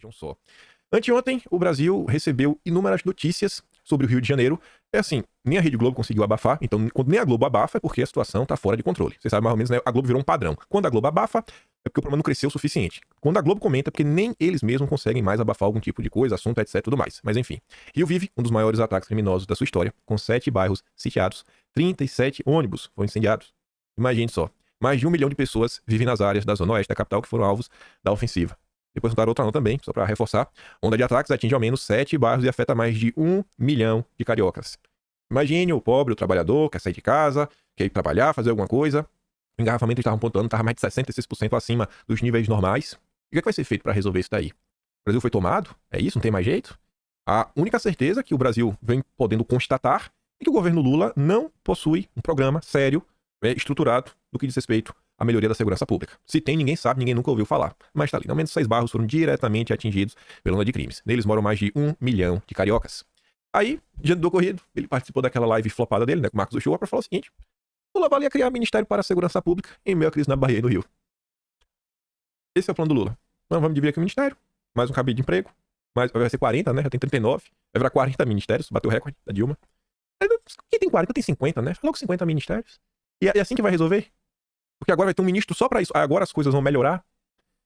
Vejam só. Anteontem, o Brasil recebeu inúmeras notícias sobre o Rio de Janeiro. É assim, nem a Rede Globo conseguiu abafar, então quando nem a Globo abafa é porque a situação tá fora de controle. Você sabe mais ou menos, né? A Globo virou um padrão. Quando a Globo abafa, é porque o problema não cresceu o suficiente. Quando a Globo comenta, é porque nem eles mesmos conseguem mais abafar algum tipo de coisa, assunto, etc, tudo mais. Mas enfim, Rio vive um dos maiores ataques criminosos da sua história, com 7 bairros sitiados, 37 ônibus foram incendiados. Imagine só, mais de 1 milhão de pessoas vivem nas áreas da Zona Oeste da capital que foram alvos da ofensiva. Depois notaram outra não também, só para reforçar. Onda de ataques atinge ao menos 7 bairros e afeta mais de 1 milhão de cariocas. Imagine o pobre, o trabalhador, quer sair de casa, quer ir trabalhar, fazer alguma coisa. O engarrafamento eles estavam pontuando, estava mais de 66% acima dos níveis normais. E o que vai ser feito para resolver isso daí? O Brasil foi tomado? É isso? Não tem mais jeito? A única certeza que o Brasil vem podendo constatar é que o governo Lula não possui um programa sério, estruturado, do que diz respeito à melhoria da segurança pública. Se tem, ninguém sabe, ninguém nunca ouviu falar. Mas tá ali, ao menos 6 bairros foram diretamente atingidos pela onda de crimes. Neles moram mais de 1 milhão de cariocas. Aí, diante do ocorrido, ele participou daquela live flopada dele, né, com o Marcos Uchoa, para falar o seguinte: Lula valia criar Ministério para a Segurança Pública em meio à crise na Bahia e no Rio. Esse é o plano do Lula. Não, vamos dividir aqui o ministério, mais um cabide de emprego, vai ser 40, né, já tem 39, vai virar 40 ministérios, bateu o recorde da Dilma. Quem tem 40 tem 50, né, falou com 50 ministérios. E é assim que vai resolver? Porque agora vai ter um ministro só pra isso. Agora as coisas vão melhorar.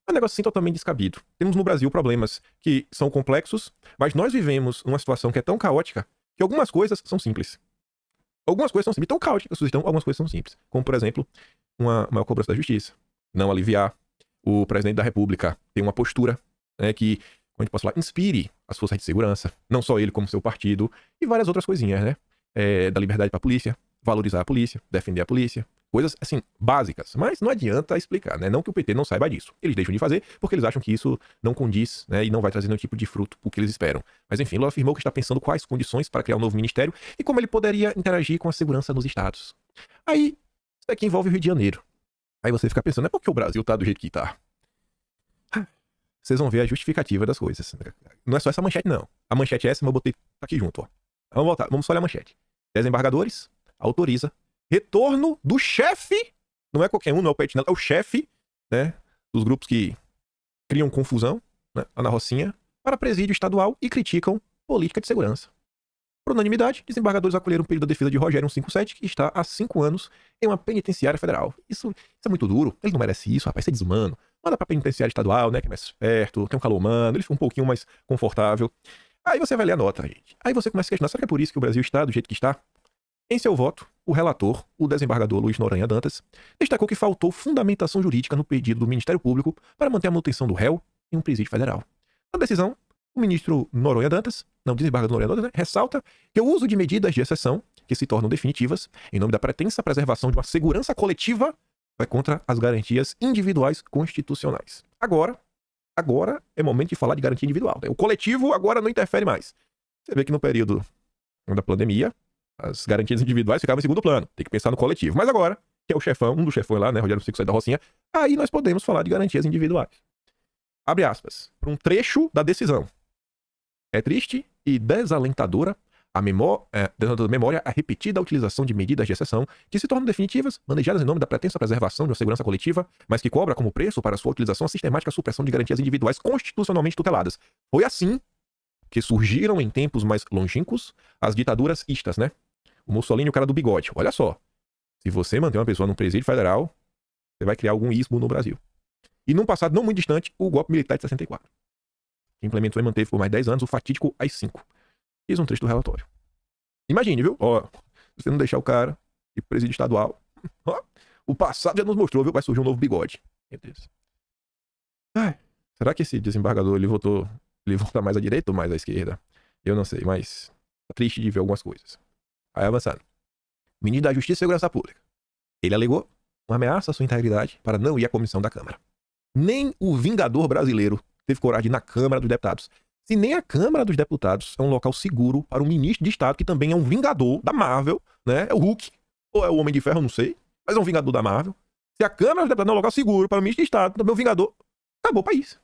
É um negócio assim totalmente descabido. Temos no Brasil problemas que são complexos, mas nós vivemos numa situação que é tão caótica que algumas coisas são simples. Algumas coisas são simples. Tão caóticas, então algumas coisas são simples. Como, por exemplo, uma maior cobrança da justiça. Não aliviar. O presidente da República ter uma postura, né, que, como a gente pode falar, inspire as forças de segurança. Não só ele, como seu partido. E várias outras coisinhas, né? Da liberdade pra polícia. Valorizar a polícia. Defender a polícia. Coisas, assim, básicas. Mas não adianta explicar, né? Não que o PT não saiba disso. Eles deixam de fazer porque eles acham que isso não condiz, né? E não vai trazer nenhum tipo de fruto o que eles esperam. Mas enfim, Lula afirmou que está pensando quais condições para criar um novo ministério e como ele poderia interagir com a segurança nos estados. Aí, isso daqui envolve o Rio de Janeiro. Aí você fica pensando, é porque o Brasil tá do jeito que tá? Vocês vão ver a justificativa das coisas. Não é só essa manchete, não. A manchete é essa, mas eu botei aqui junto, ó. Vamos voltar, vamos só olhar a manchete. Desembargadores autoriza retorno do chefe, não é qualquer um, não é o Petinel, é o chefe, né, dos grupos que criam confusão, né, lá na Rocinha, para presídio estadual e criticam política de segurança. Por unanimidade, desembargadores acolheram o pedido da defesa de Rogério 157, que está há 5 anos em uma penitenciária federal. Isso é muito duro, ele não merece isso, rapaz, isso é desumano. Manda pra penitenciária estadual, né, que é mais perto, tem um calor humano, ele fica um pouquinho mais confortável. Aí você vai ler a nota, gente. Aí você começa a questionar, será que é por isso que o Brasil está do jeito que está? Em seu voto, o relator, o desembargador Luiz Noronha Dantas, destacou que faltou fundamentação jurídica no pedido do Ministério Público para manter a manutenção do réu em um presídio federal. Na decisão, o ministro desembargador Noronha Dantas, né, ressalta que o uso de medidas de exceção, que se tornam definitivas, em nome da pretensa preservação de uma segurança coletiva, vai contra as garantias individuais constitucionais. Agora é momento de falar de garantia individual, né? O coletivo agora não interfere mais. Você vê que no período da pandemia, as garantias individuais ficavam em segundo plano. Tem que pensar no coletivo. Mas agora, que é o chefão, um dos chefões lá, né, Rogério 157 da Rocinha, aí nós podemos falar de garantias individuais. Abre aspas. Para um trecho da decisão. É triste e desalentadora a memória a repetida utilização de medidas de exceção que se tornam definitivas, manejadas em nome da pretensa preservação de uma segurança coletiva, mas que cobra como preço para sua utilização a sistemática supressão de garantias individuais constitucionalmente tuteladas. Foi assim que surgiram em tempos mais longínquos as ditaduras istas, né? O Mussolini e o cara do bigode. Olha só. Se você manter uma pessoa num presídio federal, você vai criar algum ismo no Brasil. E num passado não muito distante, o golpe militar de 64. Que implementou e manteve por mais 10 anos o fatídico AI-5. Fiz um trecho do relatório. Imagine, viu? Ó, se você não deixar o cara de presídio estadual, ó, o passado já nos mostrou, viu? Vai surgir um novo bigode. Meu Deus. Ai, será que esse desembargador, ele volta mais à direita ou mais à esquerda? Eu não sei, mas tá triste de ver algumas coisas. Aí avançando. Ministro da Justiça e Segurança Pública. Ele alegou uma ameaça à sua integridade para não ir à comissão da Câmara. Nem o vingador brasileiro teve coragem de ir na Câmara dos Deputados. Se nem a Câmara dos Deputados é um local seguro para um ministro de Estado que também é um vingador da Marvel, né? É o Hulk, ou é o Homem de Ferro, não sei, mas é um vingador da Marvel. Se a Câmara dos Deputados não é um local seguro para o ministro de Estado, também é um vingador, acabou o país.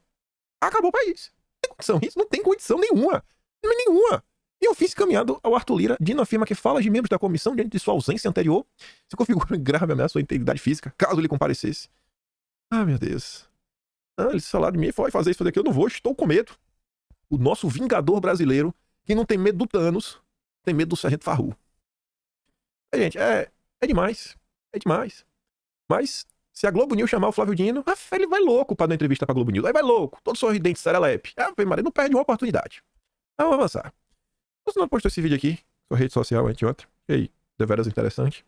Acabou o país. Tem condição isso? Não tem condição nenhuma. Nenhuma. Em ofício encaminhado ao Arthur Lira, Dino afirma que falas de membros da comissão diante de sua ausência anterior se configuram em grave ameaça à sua integridade física, caso ele comparecesse. Ah, meu Deus. Ah, eles falaram de mim, foi fazer isso, fazer aquilo, eu não vou, estou com medo. o nosso vingador brasileiro, que não tem medo do Thanos, tem medo do Sargento Farru. Gente, é demais. É demais. Mas, se a Globo News chamar o Flávio Dino, ele vai louco pra dar entrevista pra Globo News. Aí vai louco, todo sorridente, serelepe. Maria, não perde uma oportunidade. Vamos avançar. Você não postou esse vídeo aqui, sua rede social, anteontem. E aí, deveras interessante.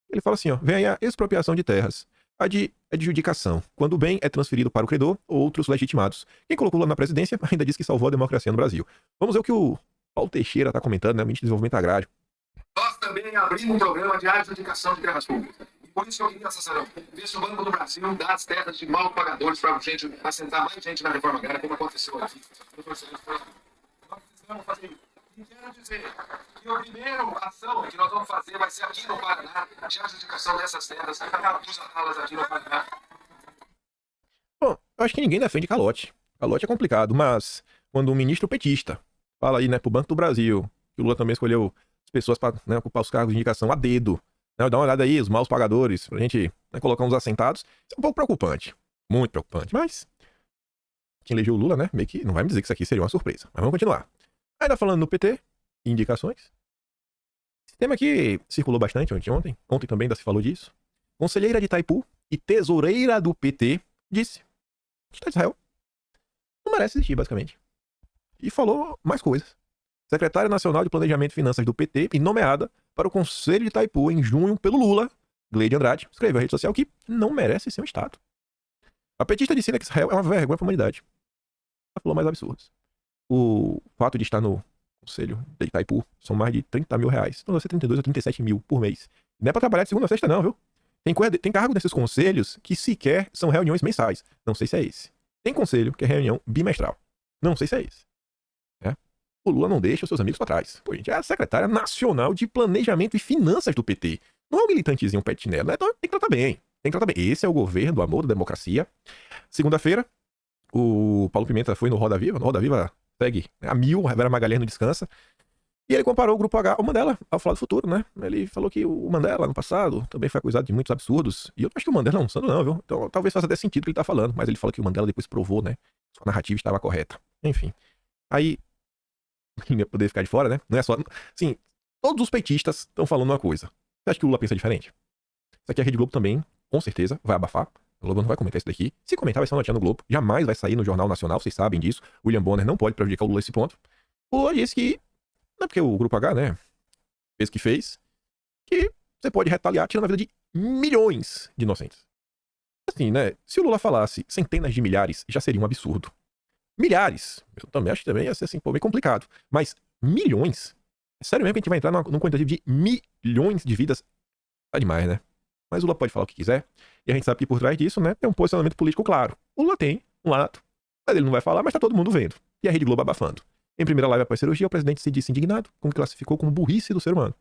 Ele fala assim, ó, vem aí a expropriação de terras. A de adjudicação, quando o bem é transferido para o credor ou outros legitimados. Quem colocou lá na presidência ainda diz que salvou a democracia no Brasil. Vamos ver o que o Paulo Teixeira está comentando, né? Ministro de Desenvolvimento Agrário. Nós também abrimos um programa de adjudicação de terras públicas. E por isso que eu queria, Assessor, ver se o Banco do Brasil dá as terras de mal pagadores para a gente assentar mais gente na reforma agrária, como aconteceu aqui. Nós precisamos fazer isso. E quero dizer que a primeira ação que nós vamos fazer vai ser aqui no Paraná, de adjudicação dessas terras, usá-las aqui no Paraná. Bom, eu acho que ninguém defende calote. Calote é complicado, mas quando um ministro petista fala aí, né, pro Banco do Brasil, que o Lula também escolheu as pessoas para, né, ocupar os cargos de indicação a dedo, né, dá uma olhada aí, os maus pagadores, pra gente, né, colocar uns assentados, isso é um pouco preocupante. Muito preocupante, mas quem elegeu o Lula, né, meio que não vai me dizer que isso aqui seria uma surpresa. Mas vamos continuar. Ainda falando no PT, indicações. Esse tema aqui circulou bastante ontem também ainda se falou disso. Conselheira de Itaipu e tesoureira do PT disse: o Estado de Israel não merece existir, basicamente. E falou mais coisas. Secretária Nacional de Planejamento e Finanças do PT e nomeada para o Conselho de Itaipu em junho pelo Lula, Gleide Andrade, escreveu na rede social que não merece ser um Estado. A petista disse que Israel é uma vergonha para a humanidade. Ela falou mais absurdos. O fato de estar no Conselho de Itaipu são mais de 30 mil reais. Então vai ser 32 ou 37 mil por mês. Não é pra trabalhar de segunda a sexta não, viu? Tem cargo nesses conselhos que sequer são reuniões mensais. Não sei se é esse. Tem conselho que é reunião bimestral. Não sei se é esse. É. O Lula não deixa os seus amigos pra trás. Pô, gente, é a secretária nacional de Planejamento e Finanças do PT. Não é um militantezinho petinelo, né? Então tem que tratar bem. Tem que tratar bem. Esse é o governo do amor, da democracia. Segunda-feira, o Paulo Pimenta foi no Roda Viva. No Roda Viva segue a mil, a Vera Magalhães não descansa. E ele comparou o Grupo H ao Mandela, ao falar do futuro, né? Ele falou que o Mandela, no passado, também foi acusado de muitos absurdos. E eu acho que o Mandela não é um santo não, viu? Então talvez faça até sentido o que ele tá falando. Mas ele falou que o Mandela depois provou, né? Sua narrativa estava correta. Enfim. Aí, ele ia poder ficar de fora, né? Não é só... Sim, todos os petistas estão falando uma coisa. Você acha que o Lula pensa diferente? Isso aqui a Rede Globo também, com certeza, vai abafar. O Globo não vai comentar isso daqui. Se comentar, vai ser uma notícia no Globo. Jamais vai sair no Jornal Nacional, vocês sabem disso. William Bonner não pode prejudicar o Lula nesse ponto. O Lula disse que, não é porque o Grupo H, né, fez o que fez, que você pode retaliar tirando a vida de milhões de inocentes. Assim, né, se o Lula falasse centenas de milhares, já seria um absurdo. Milhares, eu também acho que também ia ser assim, pô, bem complicado. Mas milhões? É sério mesmo que a gente vai entrar num quantitativo de milhões de vidas? Tá demais, né? Mas o Lula pode falar o que quiser. E a gente sabe que por trás disso, né, tem um posicionamento político claro. O Lula tem um lado, mas ele não vai falar, mas tá todo mundo vendo. E a Rede Globo abafando. Em primeira live após cirurgia, o presidente se disse indignado com o que classificou como burrice do ser humano.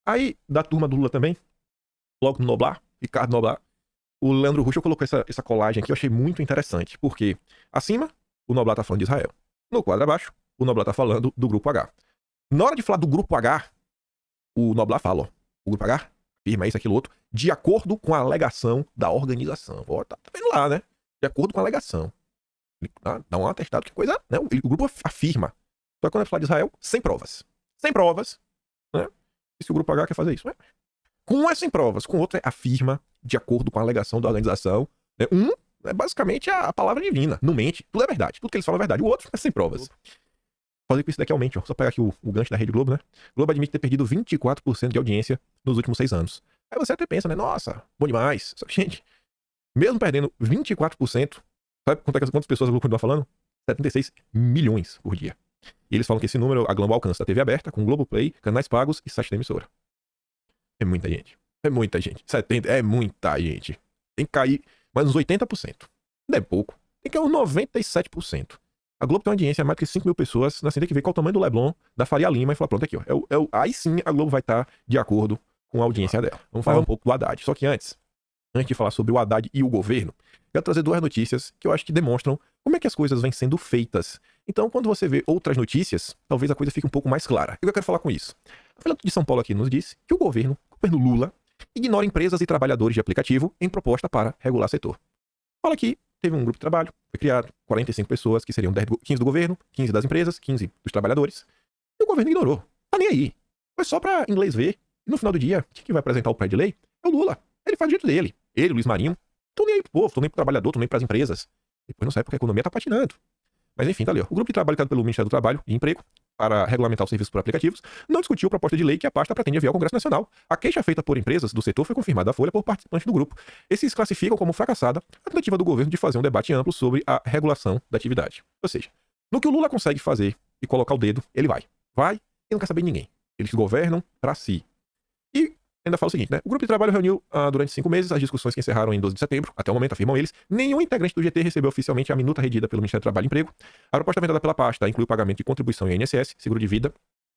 Aí, da turma do Lula também, logo no Noblar, Ricardo Noblar, o Leandro Ruschel colocou essa colagem aqui, eu achei muito interessante, porque acima, o Noblar tá falando de Israel. No quadro abaixo, o Noblar tá falando do Grupo H. Na hora de falar do Grupo H, o Noblar fala, ó, o Grupo H afirma isso, aquilo, outro, de acordo com a alegação da organização. Ó, tá vendo lá, né? De acordo com a alegação. Dá um atestado, que coisa, né? O grupo afirma. Só que quando é falar de Israel, sem provas. Sem provas, né? E se o Grupo H quer fazer isso, né? Com um é sem provas, com o outro é afirma, de acordo com a alegação da organização. Né? Um é basicamente a palavra divina, não mente, tudo é verdade, tudo que eles falam é verdade. O outro é sem provas. Fazer com isso daqui aumente, ó. Só pegar aqui o gancho da Rede Globo, né? O Globo admite ter perdido 24% de audiência nos últimos 6 anos. Aí você até pensa, né? Nossa, bom demais. Só que, gente, mesmo perdendo 24%, sabe quantas pessoas a Globo continua falando? 76 milhões por dia. E eles falam que esse número a Globo alcança a TV aberta, com Globoplay, canais pagos e site da emissora. É muita gente. É muita gente. 70 é muita gente. Tem que cair mais uns 80%. Não é pouco. Tem que cair uns 97%. A Globo tem uma audiência de mais de 5 mil pessoas. Assim, tem que ver qual o tamanho do Leblon, da Faria Lima e falar, pronto, aqui, ó. Aí sim a Globo vai estar de acordo com a audiência dela. Vamos falar um pouco do Haddad. Só que antes de falar sobre o Haddad e o governo, quero trazer 2 notícias que eu acho que demonstram como é que as coisas vêm sendo feitas. Então, quando você vê outras notícias, talvez a coisa fique um pouco mais clara. E eu quero falar com isso. A Folha de São Paulo aqui nos diz que o governo Lula, ignora empresas e trabalhadores de aplicativo em proposta para regular setor. Fala que teve um grupo de trabalho, foi criado, 45 pessoas, que seriam 15 do governo, 15 das empresas, 15 dos trabalhadores. E o governo ignorou. Tá nem aí. Foi só pra inglês ver. E no final do dia, quem que vai apresentar o projeto de lei é o Lula. Ele faz do jeito dele. Ele, o Luiz Marinho, tô nem aí pro povo, tô nem pro trabalhador, tô nem pras empresas. Depois não sai porque a economia tá patinando. Mas enfim, tá ali, ó. O grupo de trabalho criado pelo Ministério do Trabalho e Emprego para regulamentar os serviços por aplicativos não discutiu a proposta de lei que a pasta pretende enviar ao Congresso Nacional. A queixa feita por empresas do setor foi confirmada à Folha por participantes do grupo. Esses classificam como fracassada a tentativa do governo de fazer um debate amplo sobre a regulação da atividade. Ou seja, no que o Lula consegue fazer e colocar o dedo, ele vai. Vai e não quer saber de ninguém. Eles governam para si. E ainda fala o seguinte, né? O grupo de trabalho reuniu durante 5 meses as discussões que encerraram em 12 de setembro. Até o momento, afirmam eles, nenhum integrante do GT recebeu oficialmente a minuta redida pelo Ministério do Trabalho e Emprego. A proposta vendada pela pasta inclui o pagamento de contribuição em INSS, seguro de vida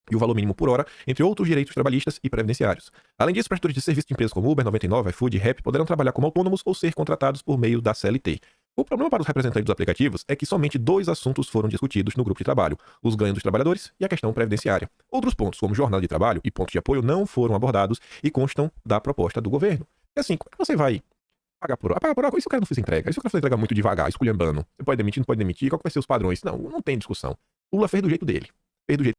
e o valor mínimo por hora, entre outros direitos trabalhistas e previdenciários. Além disso, prestadores de serviço de empresas como Uber, 99, iFood e Rap poderão trabalhar como autônomos ou ser contratados por meio da CLT. O problema para os representantes dos aplicativos é que somente 2 assuntos foram discutidos no grupo de trabalho: os ganhos dos trabalhadores e a questão previdenciária. Outros pontos, como jornada de trabalho e pontos de apoio, não foram abordados e constam da proposta do governo. É assim, como é que você vai pagar por hora? Pagar por hora, e se o cara não fizer entrega? E se o cara fizer entrega muito devagar, esculhambando? Você pode demitir, não pode demitir? Qual que vai ser os padrões? Não tem discussão. O Lula fez do jeito dele. Fez do jeito